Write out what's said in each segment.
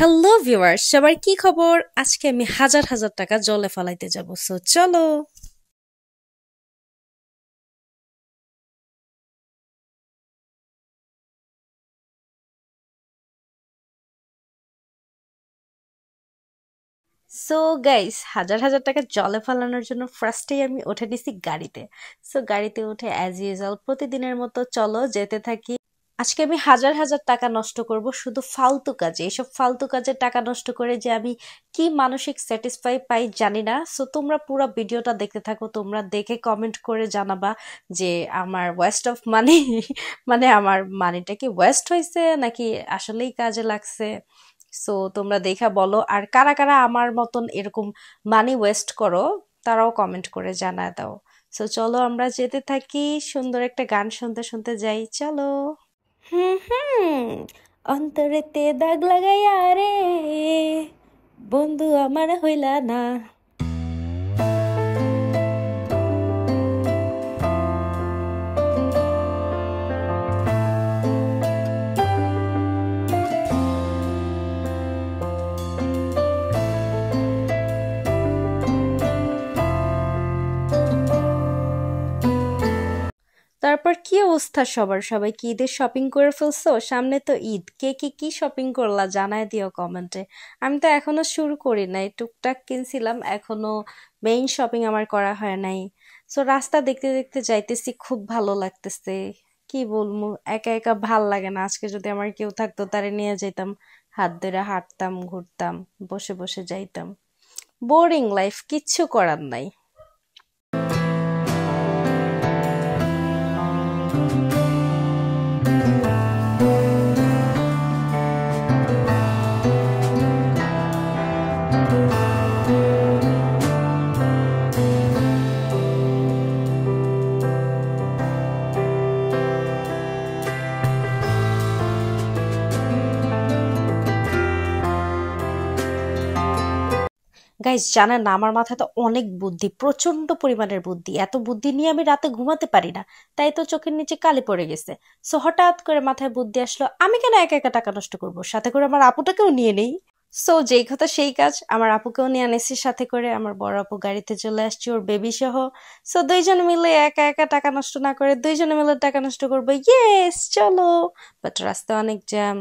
Hello viewers, সবার কি খবর? আজকে আমি হাজার হাজার টাকা জলে ফালাইতে যাব, সো চলো। সো গাইস, হাজার হাজার টাকা জলে ফালানোর জন্য ফার্স্টেই আমি উঠে নিছি গাড়িতে। সো গাড়িতে উঠে অ্যাজ ইউজুয়াল প্রতিদিনের মতো চলো যেতে থাকি। আজকে আমি হাজার হাজার টাকা নষ্ট করব শুধু ফালতু কাজে। এইসব ফালতু কাজে টাকা নষ্ট করে যে আমি কি মানসিক স্যাটিসফাই পাই জানি না। সো তোমরা পুরো ভিডিওটা দেখতে থাকো, তোমরা দেখে কমেন্ট করে জানাবা যে আমার ওয়েস্ট অফ মানি মানে আমার মানিটা কি ওয়েস্ট হয়েছে নাকি আসলেই কাজে লাগছে। সো তোমরা দেখা বলো, আর কারা কারা আমার মতন এরকম মানি ওয়েস্ট করো তারাও কমেন্ট করে জানায় দাও। সো চলো আমরা যেতে থাকি, সুন্দর একটা গান শুনতে শুনতে যাই, চলো। হুম হুম, অন্তরেতে দাগ লাগাইয়া রে বন্ধু আমার হইলা না। তারপর কি অবস্থা সবার? সবাই কি ঈদের শপিং করে ফেলছো? সামনে তো ঈদ, কে কি কি শপিং করলা জানায় দিও কমেন্টে। আমি তো এখনো শুরু করি নাই, টুকটাক কিনছিলাম, এখনো মেইন শপিং আমার করা হয় নাই। সো রাস্তা দেখতে দেখতে যাইতেছি, খুব ভালো লাগতেছে। কি বলবো, একা একা ভাল লাগে না। আজকে যদি আমার কেউ থাকতো তারে নিয়ে যাইতাম, হাত ধরে হাঁটতাম, ঘুরতাম, বসে বসে যাইতাম। বোরিং লাইফ, কিচ্ছু করার নাই। গাইস, জানেন না আমার মাথায় তো অনেক বুদ্ধি, প্রচন্ড পরিমাণের বুদ্ধি। এত বুদ্ধি নিয়ে আমি রাতে ঘুমাতে পারি না, তাই তো চোখের নিচে কালি পড়ে গেছে। সো হঠাৎ করে মাথায় বুদ্ধি আসলো, আমি কেন একা একা টাকা নষ্ট করব, সাথে করে আমার আপুটাকেও নিয়ে নেই। সো যেই কথা সেই কাজ, আমার আপুকেও নিয়ে আনেছি সাথে করে। আমার বড় আপু গাড়িতে চলে আসছে ওর বেবি সহ। সো দুইজন মিলে একা একা টাকা নষ্ট না করে দুইজনে মিলে টাকা নষ্ট করবো, ইয়েস চলো। বাট রাস্তায় অনেক জ্যাম।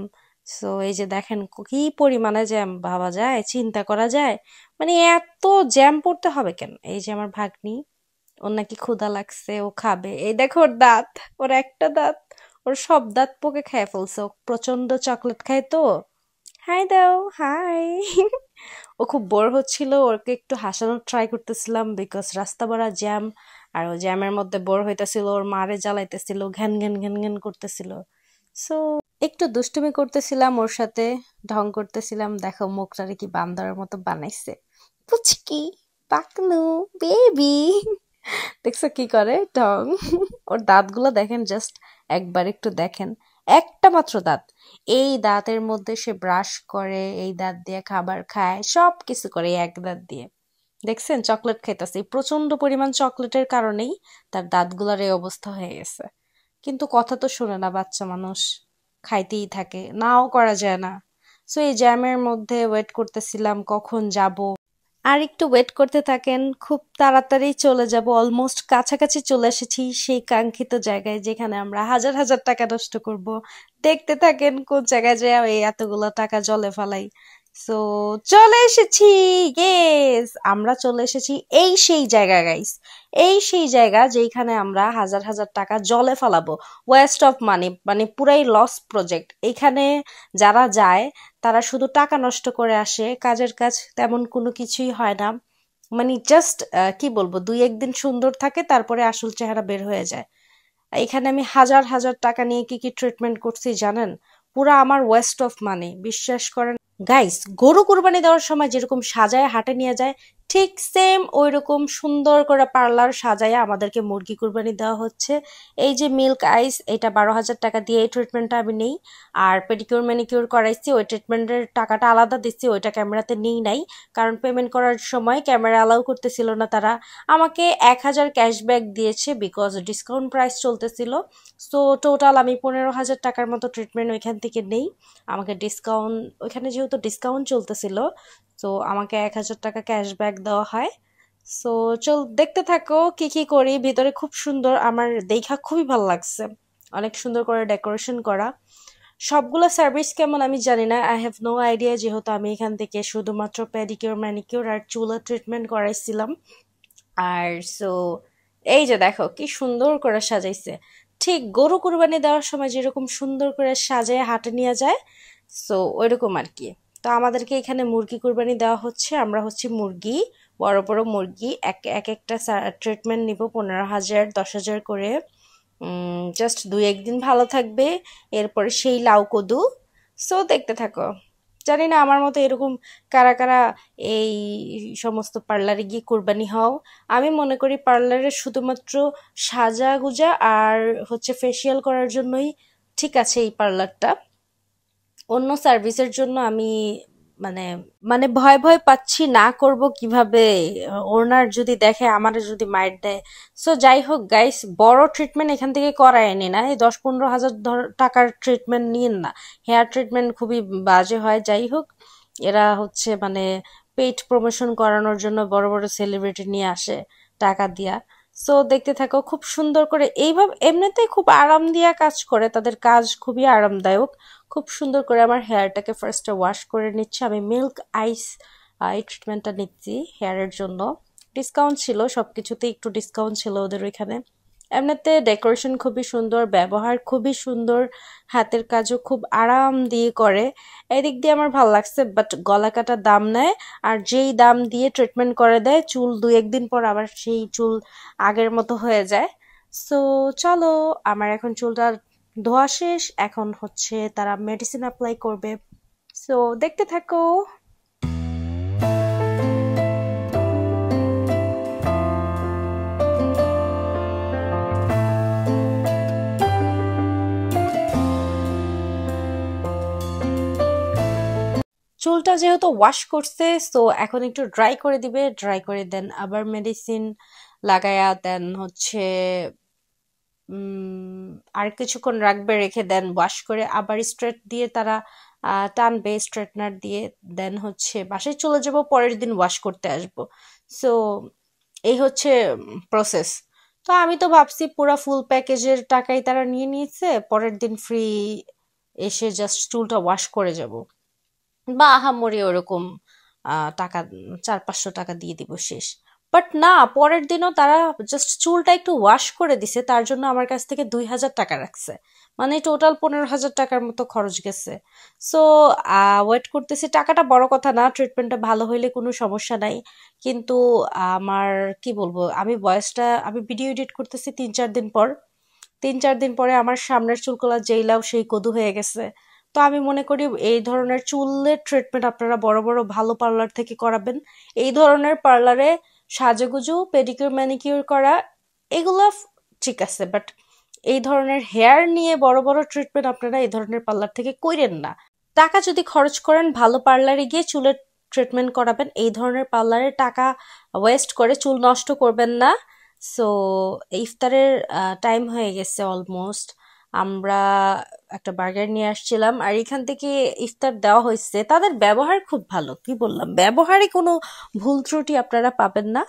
সো এই যে দেখেন কি পরিমাণে জ্যাম, ভাবা যায়, চিন্তা করা যায়। মানে এত জ্যাম পড়তে হবে কেন? এই যে আমার ভাগ্নি, ওর নাকি ক্ষুধা লাগছে, ও খাবে। এই দেখো ওর দাঁত, ওর একটা দাঁত, ওর সব দাঁত পোকে খেয়ে ফেলছে। ও প্রচন্ড চকলেট খায় তো। হাই দাও, হাই। ও খুব বোর হচ্ছিল, ওকে একটু হাসানোর ট্রাই করতেছিলাম বিকজ রাস্তা ভরা জ্যাম। আর ও জ্যামের মধ্যে বোর হইতেছিল, ওর মারে জ্বালাইতেছিল, ঘ্যান ঘ্যান ঘ্যান ঘ্যান করতেছিল। সো একটু দুষ্টুমি করতেছিলাম ওর সাথে, ঢং করতেছিলাম। দেখো মুখটারে কি বান্দরের মতো বানাইছে, পুচকি পাকনু বেবি। দেখছো কি করে ঢং? ওর দাঁতগুলো দেখেন, জাস্ট একবার একটু দেখেন, একটা মাত্র দাঁত। এই দাঁতের মধ্যে সে ব্রাশ করে, এই দাঁত দিয়ে খাবার খায়, সব কিছু করে এই এক দাঁত দিয়ে। দেখছেন চকলেট খাইতেছে, প্রচন্ড পরিমাণ চকলেটের কারণেই তার দাঁতগুলার এই অবস্থা হয়ে গেছে। কিন্তু কথা তো শোনে না বাচ্চা মানুষ, খাইতেই থাকে, নাও করা যায় না। সো এই জ্যামের মধ্যে ওয়েট করতেছিলাম কখন যাব। আর একটু ওয়েট করতে থাকেন, খুব তাড়াতাড়ি চলে যাব, অলমোস্ট কাছাকাছি চলে এসেছি সেই কাঙ্ক্ষিত জায়গায় যেখানে আমরা হাজার হাজার টাকা নষ্ট করব। দেখতে থাকেন কোন জায়গায় যায় এই এতগুলো টাকা জলে ফেলাই। সো চলে এসেছি, ইয়েস আমরা চলে এসেছি এই সেই জায়গা গাইস। এই সেই জায়গা যেখানে আমরা হাজার হাজার টাকা জলে ফেলাবো, ওয়েস্ট অফ মানি, মানে পুরাই লস প্রজেক্ট। এখানে যারা যায় তারা শুধু টাকা নষ্ট করে আসে, কাজের কাজ তেমন কোনো কিছুই হয় না। মানে জাস্ট কি বলবো, দুই একদিন সুন্দর থাকে, তারপরে আসল চেহারা বের হয়ে যায়। এখানে আমি হাজার হাজার টাকা নিয়ে কি কি ট্রিটমেন্ট করছি জানেন? পুরা আমার ওয়েস্ট অফ মানি, বিশ্বাস করেন। গাইস, গরু কুরবানি দেওয়ার সময় যেরকম সাজায় হাটে নিয়ে যায়, ঠিক সেম ওইরকম সুন্দর করে পার্লার সাজায় আমাদেরকে মুরগি কুরবানি দেওয়া হচ্ছে। এই যে মিল্ক আইস, এটা 12,000 টাকা দিয়ে এই ট্রিটমেন্টটা আমি নেই। আর পেডিকিউর ম্যানিকিউর করাইছি, ওই ট্রিটমেন্টের টাকাটা আলাদা দিচ্ছি, ওইটা ক্যামেরাতে নিই নাই, কারণ পেমেন্ট করার সময় ক্যামেরা অ্যালাউ করতেছিল না তারা। আমাকে 1,000 ক্যাশব্যাক দিয়েছে বিকজ ডিসকাউন্ট প্রাইস চলতেছিল। সো টোটাল আমি 15,000 টাকার মতো ট্রিটমেন্ট ওইখান থেকে নেই। আমাকে ডিসকাউন্ট, ওইখানে যেহেতু ডিসকাউন্ট চলতেছিল, তো আমাকে 1,000 টাকা ক্যাশব্যাক দেওয়া হয়। সো চল দেখতে থাকো কি কি করি। ভিতরে খুব সুন্দর, আমার দেখা খুবই ভালো লাগছে, অনেক সুন্দর করে ডেকোরেশন করা। সবগুলো সার্ভিস কেমন আমি জানি না, আই হ্যাভ নো আইডিয়া, যেহেতু আমি এখান থেকে শুধুমাত্র পেডিকিউর ম্যানিকিউর আর চুলের ট্রিটমেন্ট করাইছিলাম। আর সো এই যে দেখো কি সুন্দর করে সাজাইছে, ঠিক গরু কুরবানি দেওয়ার সময় যেরকম সুন্দর করে সাজায় হাটে নিয়ে যায়, সো ওইরকম আর কি। তো আমাদেরকে এখানে মুরগি কুরবানি দেওয়া হচ্ছে, আমরা হচ্ছে মুরগি, বড় বড় মুরগি, এক এক একটা ট্রিটমেন্ট নিব 15,000 10,000 করে। জাস্ট 2-1 দিন ভালো থাকবে, এরপরে সেই লাউ কদু। সো দেখতে থাকো। জানি না আমার মতো এরকম কারা কারা এই সমস্ত পার্লারে গিয়ে কুরবানি হও। আমি মনে করি পার্লারে শুধুমাত্র সাজা গুজা আর হচ্ছে ফেসিয়াল করার জন্যই ঠিক আছে এই পার্লারটা। অন্য সার্ভিসের জন্য আমি মানে মানে ভয় ভয় পাচ্ছি, না করব কিভাবে, ওনার যদি দেখে আমারে যদি মাইর দেয়। সো যাই হোক গাইস, বড় ট্রিটমেন্ট এখান থেকে করায় নি না, এই 10-15 হাজার টাকার ট্রিটমেন্ট নিন না, হেয়ার ট্রিটমেন্ট খুবই বাজে হয়। যাই হোক, এরা হচ্ছে মানে পেইড প্রমোশন করানোর জন্য বড় বড় সেলিব্রিটি নিয়ে আসে টাকা দিয়া। সো দেখতে থাকো, খুব সুন্দর করে এইভাবে এমনিতেই খুব আরাম দিয়া কাজ করে, তাদের কাজ খুবই আরামদায়ক। খুব সুন্দর করে আমার হেয়ারটাকে ফার্স্টে ওয়াশ করে নিচ্ছে। আমি মিল্ক আইস এই ট্রিটমেন্টটা নিচ্ছি হেয়ারের জন্য। ডিসকাউন্ট ছিল, সবকিছুতেই একটু ডিসকাউন্ট ছিল ওদের ওইখানে। এমনিতে ডেকোরেশন খুবই সুন্দর, ব্যবহার খুবই সুন্দর, হাতের কাজও খুব আরাম দিয়ে করে, এদিক দিয়ে আমার ভালো লাগছে। বাট গলা কাটা দাম নেয়, আর যেই দাম দিয়ে ট্রিটমেন্ট করে দেয়, চুল 2-1 দিন পর আবার সেই চুল আগের মতো হয়ে যায়। সো চলো, আমার এখন চুলটা ধোয়া শেষ, এখন হচ্ছে তারা মেডিসিন অ্যাপ্লাই করবে। সো দেখতে থাকো। চুলটা যেহেতু ওয়াশ করছে, সো এখন একটু ড্রাই করে দিবে, ড্রাই করে দেন আবার মেডিসিন লাগায়া দেন হচ্ছে আর কিছুক্ষণ রাখবে, রেখে দেন ওয়াশ করে আবার স্ট্রেট দিয়ে তারা টানবে স্ট্রেটনার দিয়ে। দেন হচ্ছে বাসায় চলে যাব, পরের দিন ওয়াশ করতে আসবো। সো এই হচ্ছে প্রসেস। তো আমি তো ভাবছি পুরা ফুল প্যাকেজের টাকাই তারা নিয়ে নিয়েছে, পরের দিন ফ্রি এসে জাস্ট চুলটা ওয়াশ করে যাব, বা আহামরি ওরকম টাকা 400-500 টাকা দিয়ে দিব শেষ। বাট না, পরের দিনও তারা জাস্ট চুলটা একটু ওয়াশ করে দিছে, তার জন্য আমার কাছ থেকে 2,000 টাকা রাখছে, মানে টোটাল 15,000 টাকার মতো খরচ গেছে। সো ওয়েট করতেছি, টাকাটা বড় কথা না, ট্রিটমেন্টটা ভালো হইলে কোনো সমস্যা নাই। কিন্তু আমার কি বলবো, আমি ভিডিও এডিট করতেছি 3-4 দিন পর, 3-4 দিন পরে আমার সামনের চুলগুলা যেই লাউ সেই কদু হয়ে গেছে। তো আমি মনে করি এই ধরনের চুলের ট্রিটমেন্ট আপনারা বড় বড় ভালো পার্লার থেকে করাবেন। এই ধরনের পার্লারে সাজুগুজু পেডিকিউর ম্যানিকিউর করা এগুলো ঠিক আছে, বাট এই ধরনের হেয়ার নিয়ে বড় বড় ট্রিটমেন্ট আপনারা এই ধরনের পার্লার থেকে কইরেন না। টাকা যদি খরচ করেন ভালো পার্লারে গিয়ে চুলের ট্রিটমেন্ট করাবেন, এই ধরনের পার্লারে টাকা ওয়েস্ট করে চুল নষ্ট করবেন না। সো ইফতারের টাইম হয়ে গেছে অলমোস্ট। আমরা একটা বার্গার নিয়ে আসছিলাম, আর এখান থেকে ইফতার দেওয়া হয়েছে। তাদের ব্যবহার খুব ভালো, কি বললাম, ব্যবহারে কোনো ভুল ত্রুটি আপনারা পাবেন না।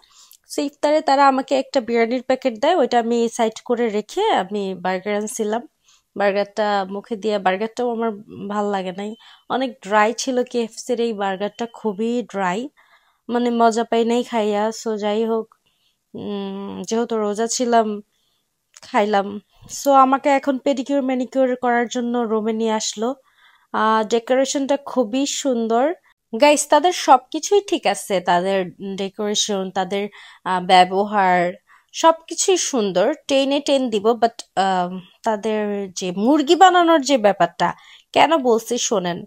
সো ইফতারে তারা আমাকে একটা বিরিয়ানির প্যাকেট দেয়, ওইটা আমি সাইড করে রেখে আমি বার্গার আনছিলাম। বার্গারটা মুখে দিয়ে, বার্গারটাও আমার ভাল লাগে নাই, অনেক ড্রাই ছিল। কেএফসির এই বার্গারটা খুবই ড্রাই, মানে মজা পাই নাই খাইয়া। সো যাই হোক, যেহেতু রোজা ছিলাম, খাইলাম। সো আমাকে এখন পেডিকিউর ম্যানিকিউর করার জন্য রুমে নিয়ে আসলো। ডেকোরেশনটা খুবই সুন্দর গাইস, তাদের সবকিছুই ঠিক আছে, তাদের ডেকোরেশন, তাদের ব্যবহার সবকিছুই সুন্দর, 10-এ 10 দিব। বাট তাদের যে মুরগি বানানোর যে ব্যাপারটা, কেন বলছি শোনেন।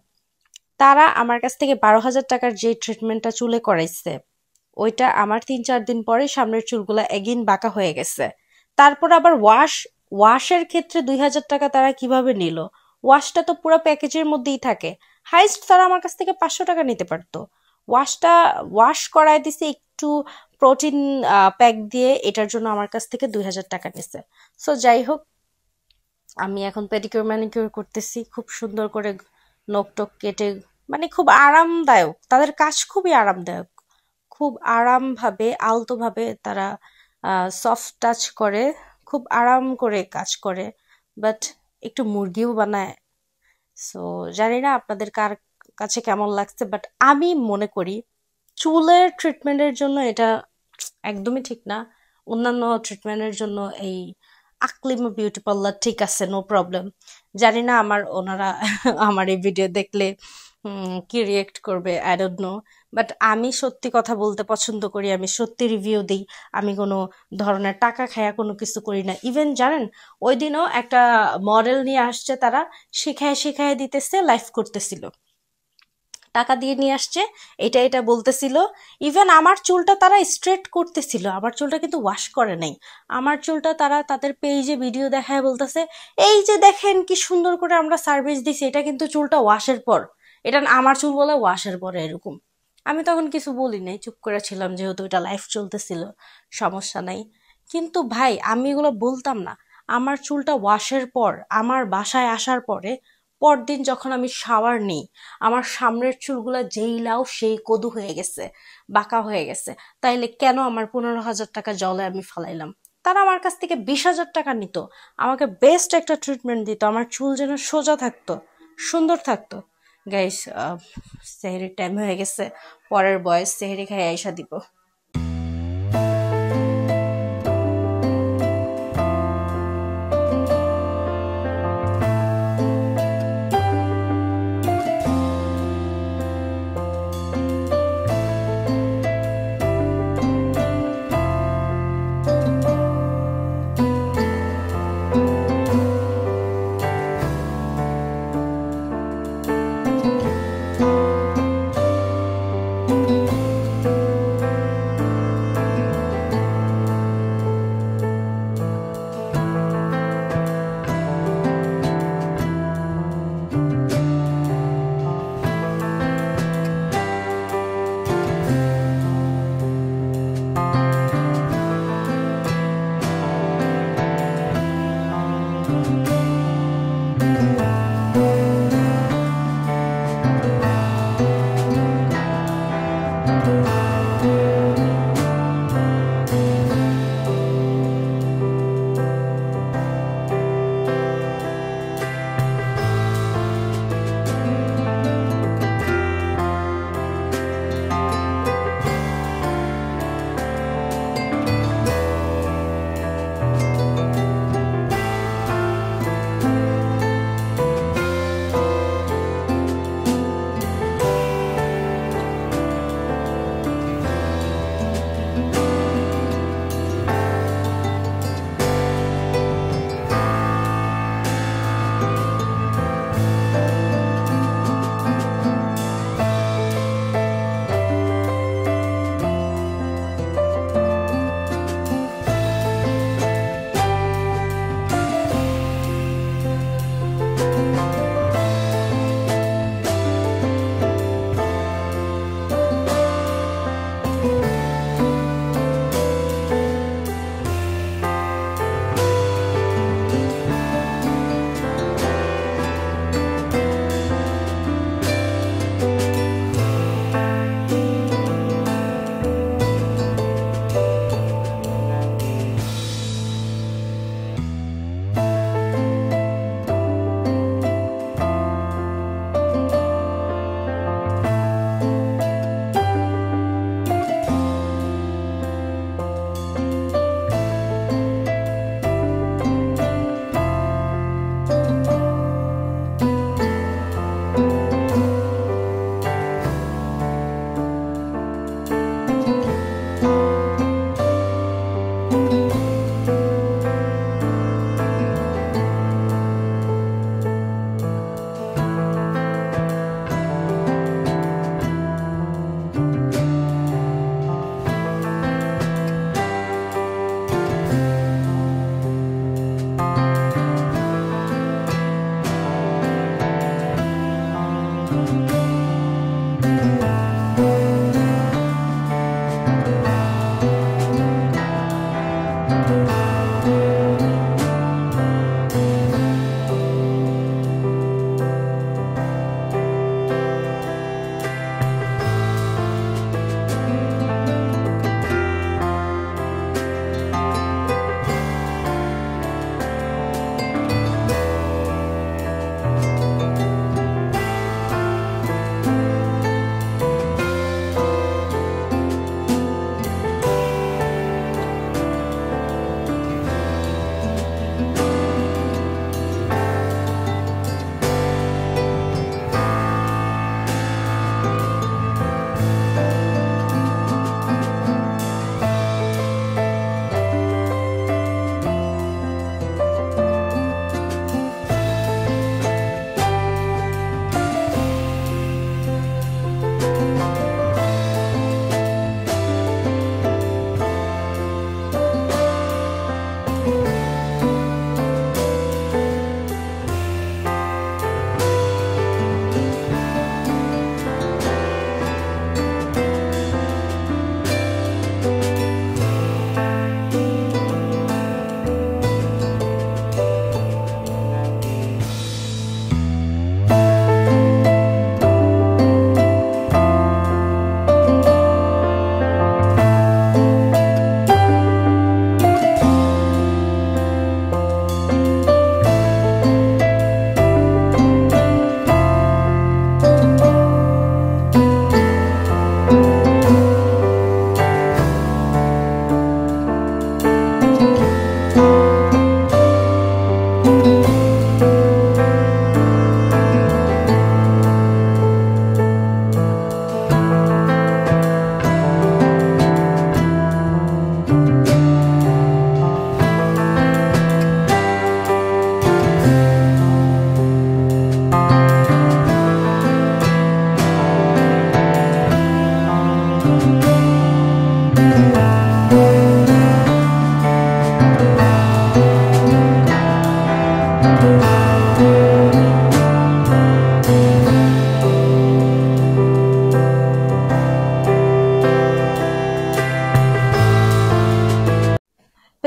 তারা আমার কাছ থেকে 12,000 টাকার যে ট্রিটমেন্টটা চুলে করাইছে, ওইটা আমার 3-4 দিন পরে সামনের চুলগুলা এগেইন বাঁকা হয়ে গেছে। তারপর আবার ওয়াশের ক্ষেত্রে 2,000 টাকা তারা কিভাবে নিল? ওয়াশটা তো পুরো প্যাকেজের মধ্যেই থাকে। হাইস্ট তারা আমার কাছ থেকে 500 টাকা নিতে পারতো। ওয়াশটা ওয়াশ করায় দিছে একটু প্রোটিন প্যাক দিয়ে, এটার জন্য আমার কাছ থেকে 2,000 টাকা নিছে। সো যাই হোক, আমি এখন পেডিকিউর ম্যানিকিউর করতেছি খুব সুন্দর করে, নখ টক কেটে, মানে খুব আরামদায়ক, তাদের কাজ খুবই আরামদায়ক, খুব আরামভাবে আলতোভাবে তারা সফট টাচ করে, খুব আরাম করে কাজ করে, বাট একটু মুরগিও বানায়। সো জানি না আপনাদের কার কাছে কেমন লাগছে, বাট আমি মনে করি চুলের ট্রিটমেন্টের জন্য এটা একদমই ঠিক না। অন্যান্য ট্রিটমেন্টের জন্য এই আকলিমা বিউটি পার্লার ঠিক আছে, নো প্রবলেম। জানি না ওনারা আমার এই ভিডিও দেখলে কি রিয়েক্ট করবে, আই ডোন্ট নো। বাট আমি সত্যি কথা বলতে পছন্দ করি, আমি সত্যি রিভিউ দিই, আমি কোনো ধরনের টাকা খায়া কোনো কিছু করি না। ইভেন জানেন, ওই দিনও একটা মডেল নিয়ে আসছে, তারা শিখায় শিখায় দিতেছে, লাইভ করতেছিল, টাকা দিয়ে নিয়ে আসছে, এটা এটা বলতেছিল। ইভেন আমার চুলটা তারা স্ট্রেট করতেছিল, আমার চুলটা কিন্তু ওয়াশ করে নাই। আমার চুলটা তারা তাদের পেজে ভিডিও দেখায় বলতেছে, এই যে দেখেন কি সুন্দর করে আমরা সার্ভিস দিছি, এটা কিন্তু চুলটা ওয়াশের পর। এটা আমার চুল বলে ওয়াশের পরে এরকম। আমি তখন কিছু বলি নাই, চুপ করে ছিলাম, যেহেতু এটা লাইভ চলতেছিল, সমস্যা নাই। কিন্তু ভাই, আমি এগুলো বলতাম না। আমার চুলটা ওয়াশের পর, আমার বাসায় আসার পরে পরদিন যখন আমি শাওয়ার নিই, আমার সামনের চুলগুলা যেই লাউ সেই কদু হয়ে গেছে, বাঁকা হয়ে গেছে। তাইলে কেন আমার 15,000 টাকা জলে আমি ফালাইলাম? তারা আমার কাছ থেকে 20,000 টাকা নিত, আমাকে বেস্ট একটা ট্রিটমেন্ট দিত, আমার চুল যেন সোজা থাকতো, সুন্দর থাকতো। গাইস, সেহরির টাইম হয়ে গেছে, পরের বয়স সেহরি খাই আইসা দিব।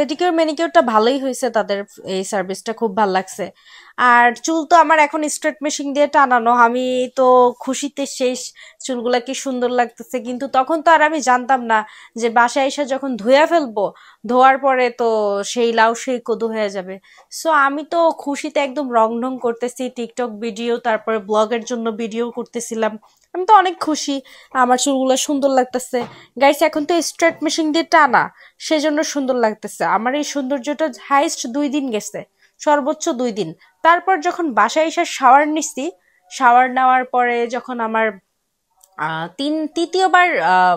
পেডিকিউর ম্যানিকিউরটা ভালোই হয়েছে, তাদের এই সার্ভিসটা খুব ভালো লাগছে। আর চুল তো আমার এখন স্ট্রেট মেশিন দিয়ে টানানো, আমি তো খুশিতে শেষ, চুলগুলা কি সুন্দর লাগতেছে। কিন্তু তখন তো আর আমি জানতাম না যে বাসায় এসে যখন ধুয়ে ফেলবো, ধোয়ার পরে তো সেই লাউ সেই কদু হয়ে যাবে। সো আমি তো খুশিতে একদম রং ঢং করতেছি, টিকটক ভিডিও, তারপরে ব্লগের জন্য ভিডিও করতেছিলাম। আমি তো অনেক খুশি, আমার চুলগুলো সুন্দর লাগতেছে। গাইস, এখন তো স্ট্রেট মেশিন দিয়ে টানা, সেজন্য সুন্দর লাগতেছে। আমার এই সৌন্দর্যটা হাইস্ট 2 দিন গেছে, সর্বোচ্চ 2 দিন। তারপর যখন বাসায় এসে শাওয়ার নিছি, শাওয়ার নেওয়ার পরে যখন আমার তৃতীয়বার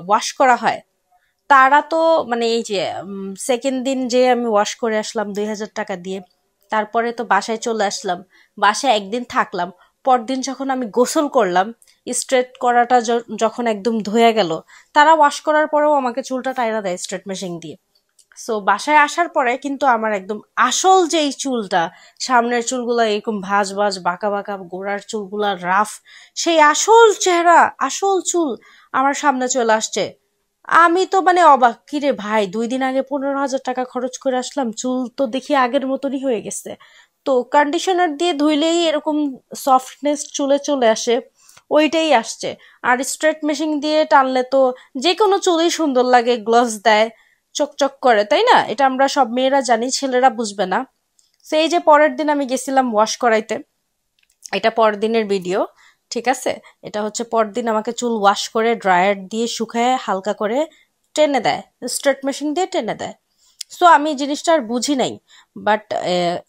ওয়াশ করা হয়, তারা তো মানে এই যে সেকেন্ড দিন যে আমি ওয়াশ করে আসলাম 2,000 টাকা দিয়ে, তারপরে তো বাসায় চলে আসলাম, বাসায় একদিন থাকলাম। পরদিন যখন আমি গোসল করলাম, স্ট্রেট করাটা যখন একদম ধুয়ে গেল, তারা ওয়াশ করার পরেও আমাকে চুলটা টাইরা দেয় স্ট্রেট মেশিন দিয়ে। সো বাসায় আসার পরে কিন্তু আমার একদম আসল যেই চুলটা, সামনের চুলগুলা এরকম ভাঁজ ভাঁজ বাঁকা বাঁকা, গোড়ার চুলগুলা রাফ, সেই আসল চেহারা, আসল চুল আমার সামনে চলে আসছে। আমি তো মানে অবাক, কিরে ভাই, 2 দিন আগে 15,000 টাকা খরচ করে আসলাম, চুল তো দেখি আগের মতনই হয়ে গেছে। তো কন্ডিশনার দিয়ে ধুইলেই এরকম সফটনেস চুলে চলে আসে, ওইটাই আসছে। আর স্ট্রেট মেশিন দিয়ে টানলে তো যে কোনো চুলই সুন্দর লাগে, গ্লস দেয়, চকচক করে, তাই না? এটা আমরা সব মেয়েরা জানি, ছেলেরা বুঝবে না। সেই যে পরের দিন আমি গেছিলাম ওয়াশ করাইতে, এটা পরের দিনের ভিডিও, ঠিক আছে? এটা হচ্ছে পরদিন আমাকে চুল ওয়াশ করে ড্রায়ার দিয়ে শুকায় হালকা করে টেনে দেয়, স্ট্রেট মেশিন দিয়ে টেনে দেয়। সো আমি জিনিসটা আর বুঝি নাই। বাট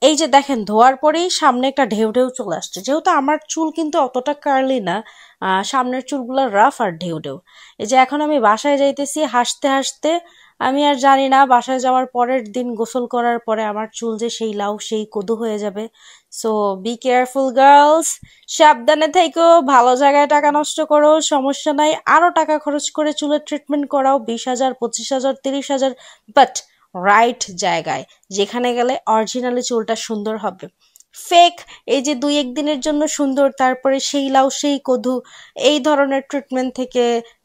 এই যে দেখেন, ধোয়ার পরেই সামনে একটা ঢেউ ঢেউ চলে আসছে। যেহেতু আমার চুল কিন্তু অতটা কার্লি না, সামনের চুলগুলো রাফ আর ঢেউ ঢেউ। এই যে এখন আমি বাসায় যাইতেছি হাসতে হাসতে, আমি আর জানি না বাসায় যাওয়ার পরের দিন গোসল করার পরে আমার চুল যে সেই লাউ সেই কদু হয়ে যাবে। সো বি কেয়ারফুল গার্লস, সাবধানে থেকো, ভালো জায়গায় টাকা নষ্ট করো, সমস্যা নাই, আরো টাকা খরচ করে চুলের ট্রিটমেন্ট করাও, 20,000, 25,000, 30,000, বাট রাইট জায়গায়, যেখানে গেলে অরিজিনালি চুলটা সুন্দর হবে। ফেক এই যে 2-1 দিনের জন্য সুন্দর, তারপরে সেই লাউ সেই কদু, এই ধরনের ট্রিটমেন্ট থেকে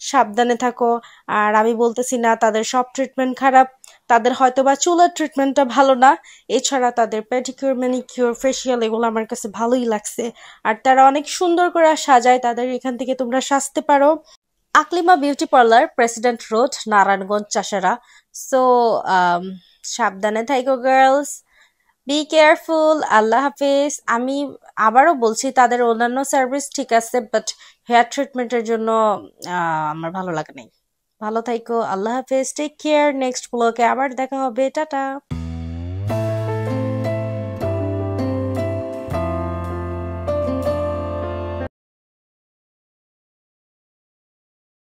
সাবধানে থাকো। আর আমি বলতেছি না তাদের সব ট্রিটমেন্ট খারাপ, তাদের হয়তো বা চুলের ট্রিটমেন্টটা ভালো না, এছাড়া তাদের পেডিকিউর ম্যানিকিউর ফেসিয়াল এগুলো আমার কাছে ভালোই লাগছে। আর তারা অনেক সুন্দর করে সাজায়, তাদের এখান থেকে তোমরা সাজতে পারো। Aklima beauty parlour, president road, Narayanganj, Chashara. So সাবধানে থাকো গার্লস, বি কেয়ারফুল, আল্লাহ হাফিজ। আমি আবারও বলছি, তাদের অন্যান্য সার্ভিস ঠিক আছে, বাট হেয়ার ট্রিটমেন্টের জন্য আমার ভালো লাগে নাই। ভালো থাইকো, আল্লাহ হাফিজ, টেক কেয়ার। নেক্সট ব্লগে আবার দেখা হবে, টাটা।